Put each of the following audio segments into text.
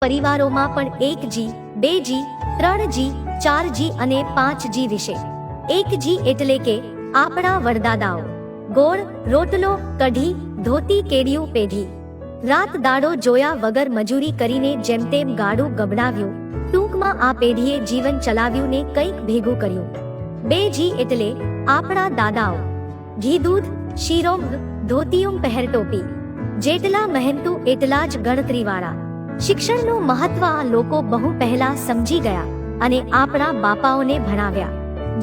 પરિવારોમાં પણ 1G, 2G, 3G, 4G અને 5G વિશે. 1G એટલે કે આપણા વડદાદાઓ ગોળ, રોટલો, કઢી, ધોતી, કેડિયું પેઢી. રાત દાડો જોયા વગર મજૂરી કરીને જેમ તેમ ગાડું ગબડાવ્યું. ટૂંકમાં આ પેઢીએ જીવન ચલાવ્યું ને કંઈક ભેગું કર્યું. 2G એટલે આપણા દાદાઓ ઘી દૂધ, શીરો, ધોતિયું પહેર ટોપી. જેટલા મહેનતુ એટલા જ ગણતરીવાળા. શિક્ષણનું મહત્વ આ લોકો બહુ પહેલા સમજી ગયા અને આપણા બાપાઓને ભણાવ્યા.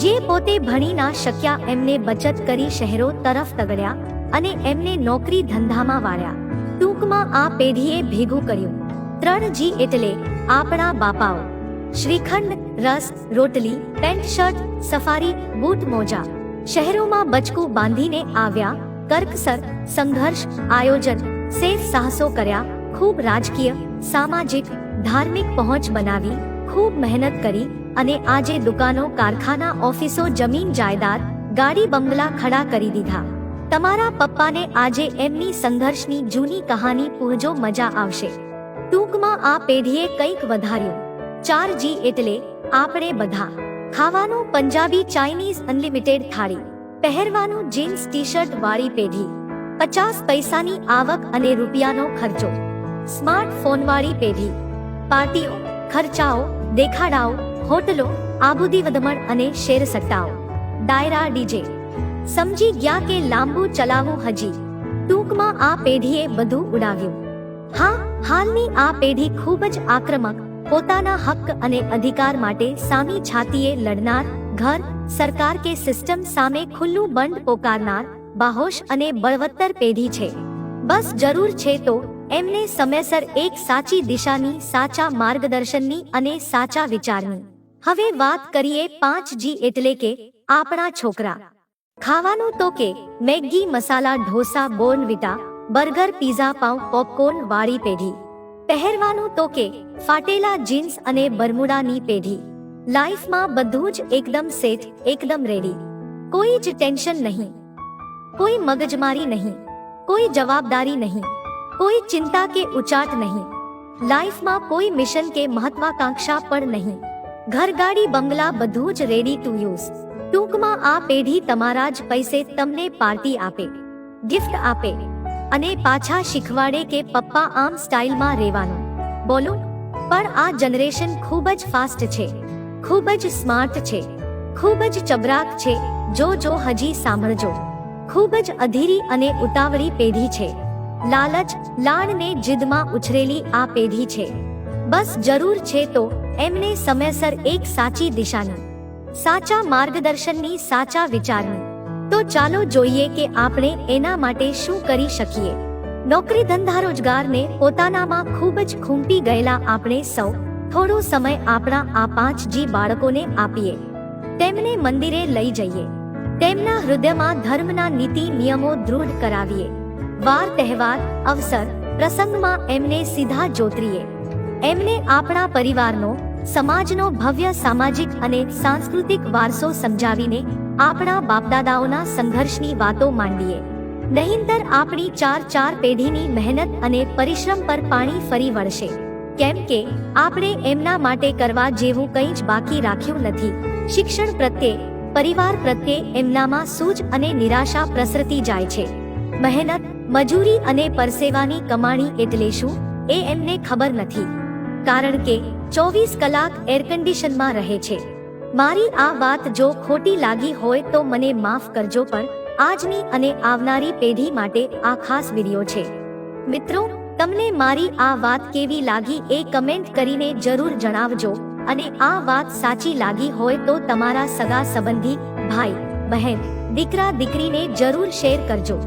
જે પોતે ભણી ના શક્યા એમને બચત કરી શહેરો તરફ તગડ્યા અને એમને નોકરી ધંધામાં વાળ્યા. ટૂંકમાં આ પેઢીએ ભેગું કર્યું. 3G એટલે આપણા બાપાઓ શ્રીખંડ, રસ, રોટલી, પેન્ટ શર્ટ, સફારી, બૂટ મોજા. શહેરોમાં બચકું બાંધીને આવ્યા. કર્કસર, સંઘર્ષ, આયોજન, સેફ સાહસો કર્યા. ખૂબ રાજકીય, સામાજિક, ધાર્મિક પહોંચ બનાવી. ખૂબ મહેનત કરી અને આજે દુકાનો, કારખાના, ઓફિસો, જમીન જાયદાદ, ગાડી બંગલા ખડા કરી દીધા. તમારા પપ્પાને આજે એમની સંઘર્ષની જૂની કહાની પૂછજો, મજા આવશે. ટૂંકમાં આ પેઢીએ કંઈક વધાર્યું. 4G એટલે આપણે બધા ખાવાનું પંજાબી, ચાઇનીઝ, અનલિમિટેડ થાળી. પહેરવાનું જીન્સ ટી-શર્ટ વાળી પેઢી. 50 પૈસાની આવક અને રૂપિયાનો ખર્ચો. સ્માર્ટફોનવાળી પેઢી. પાર્ટીઓ, ખર્ચાઓ, દેખાડાઓ, હોટલો, આબૂદી વધમણ અને શેર સટ્ટાઓ. ડાયરા, ડીજે. સમજી ગયા કે લાંબુ ચલાવવું હજી. ટૂંકમાં આ પેઢીએ બધું ઉડાવ્યું. હા, હાલની આ પેઢી ખૂબ જ આક્રમક, પોતાના હક અને અધિકાર માટે સામી છાતીએ લડનાર, ઘર, સરકાર કે સિસ્ટમ સામે ખુલ્લું બંધ પોકારનાર, બાહોશ અને બળવત્તર પેઢી છે. બસ જરૂર છે તો એમને સમયસર એક સાચી દિશાની, સાચા માર્ગદર્શનની અને સાચા વિચારની. હવે વાત કરીએ 5G એટલે કે આપણા છોકરા. ખાવાનું તો કે Maggi, masala dosa, Bournvita, burger, pizza, પાઉં, પોપકોર્ન વાળી પેઢી. પહેરવાનું તો કે ફાટેલા જીન્સ અને બરમુડાની પેઢી. લાઈફમાં બધું જ એકદમ સેટ, એકદમ રેડી. કોઈ જ ટેન્શન નહીં, કોઈ મગજમારી નહીં, કોઈ જવાબદારી નહીં, કોઈ ચિંતા કે ઉચાટ નહીં. લાઈફમાં કોઈ મિશન કે મહત્વાકાંક્ષા પણ નહીં. ઘરગાડી, બંગલા બધું જ રેડી ટુ યુઝ. ટૂંકમાં આ પેઢી તમારા જ પૈસે તમને પાર્ટી આપે, ગિફ્ટ આપે અને પાછા શીખવાડે કે પપ્પા આમ સ્ટાઇલમાં રહેવાનું. બોલો, પણ આ જનરેશન ખૂબ જ ફાસ્ટ છે, ખૂબ જ સ્માર્ટ છે, ખૂબ જ ચબરાક છે. જો હજી સાંભળજો. ખૂબ જ અધીરી અને ઉતાવળી પેઢી છે. લાલચ, લાડને જીદમાં ઉછરેલી આ પેઢી છે. બસ જરૂર છે તો એમને સમયસર એક સાચી દિશાની, સાચા માર્ગદર્શનની, સાચા વિચારની. તો ચાલો જોઈએ કે આપણે એના માટે શું કરી શકીએ. નોકરી, ધંધા, રોજગારને પોતાનામાં ખૂબ જ ખૂંપી ગયેલા આપણે સૌ થોડો સમય આપણા આ 5G બાળકોને આપીએ. તેમને મંદિરે લઈ જઈએ. તેમના હૃદયમાં ધર્મના નીતિ નિયમો દૃઢ કરાવીએ. વાર તહેવાર, અવસર, પ્રસંગમાં એમને સીધા જોતરીએ. એમને આપણા પરિવારનો, સમાજનો ભવ્ય સામાજિક અને સાંસ્કૃતિક વારસો સમજાવીને આપણા બાપદાદાઓના સંઘર્ષની વાતો માંડીએ. નહીંતર આપણી 4 પેઢીની મહેનત અને પરિશ્રમ પર પાણી ફરી વળશે. કેમ કે આપણે એમના માટે કરવા જેવું કંઈ જ બાકી રાખ્યું નથી. શિક્ષણ પ્રત્યે, પરિવાર પ્રત્યે એમનામાં સૂઝ અને નિરાશા પ્રસરતી જાય છે. મહેનત, મજૂરી અને પરસેવાની કમાણી એટલે શું એ એમને ખબર નથી. કારણ કે 24 કલાક એરકન્ડિશનમાં રહે છે. મારી આ વાત જો ખોટી લાગી હોય તો મને માફ કરજો, પણ આજની અને આવનારી પેઢી માટે આ ખાસ વિડિયો છે. મિત્રો, તમને મારી આ વાત કેવી લાગી એ કમેન્ટ કરીને જરૂર જણાવજો. અને આ વાત સાચી લાગી હોય તો તમારા સગા સંબંધી, ભાઈ, બહેન, દીકરા, દીકરીને જરૂર શેર કરજો.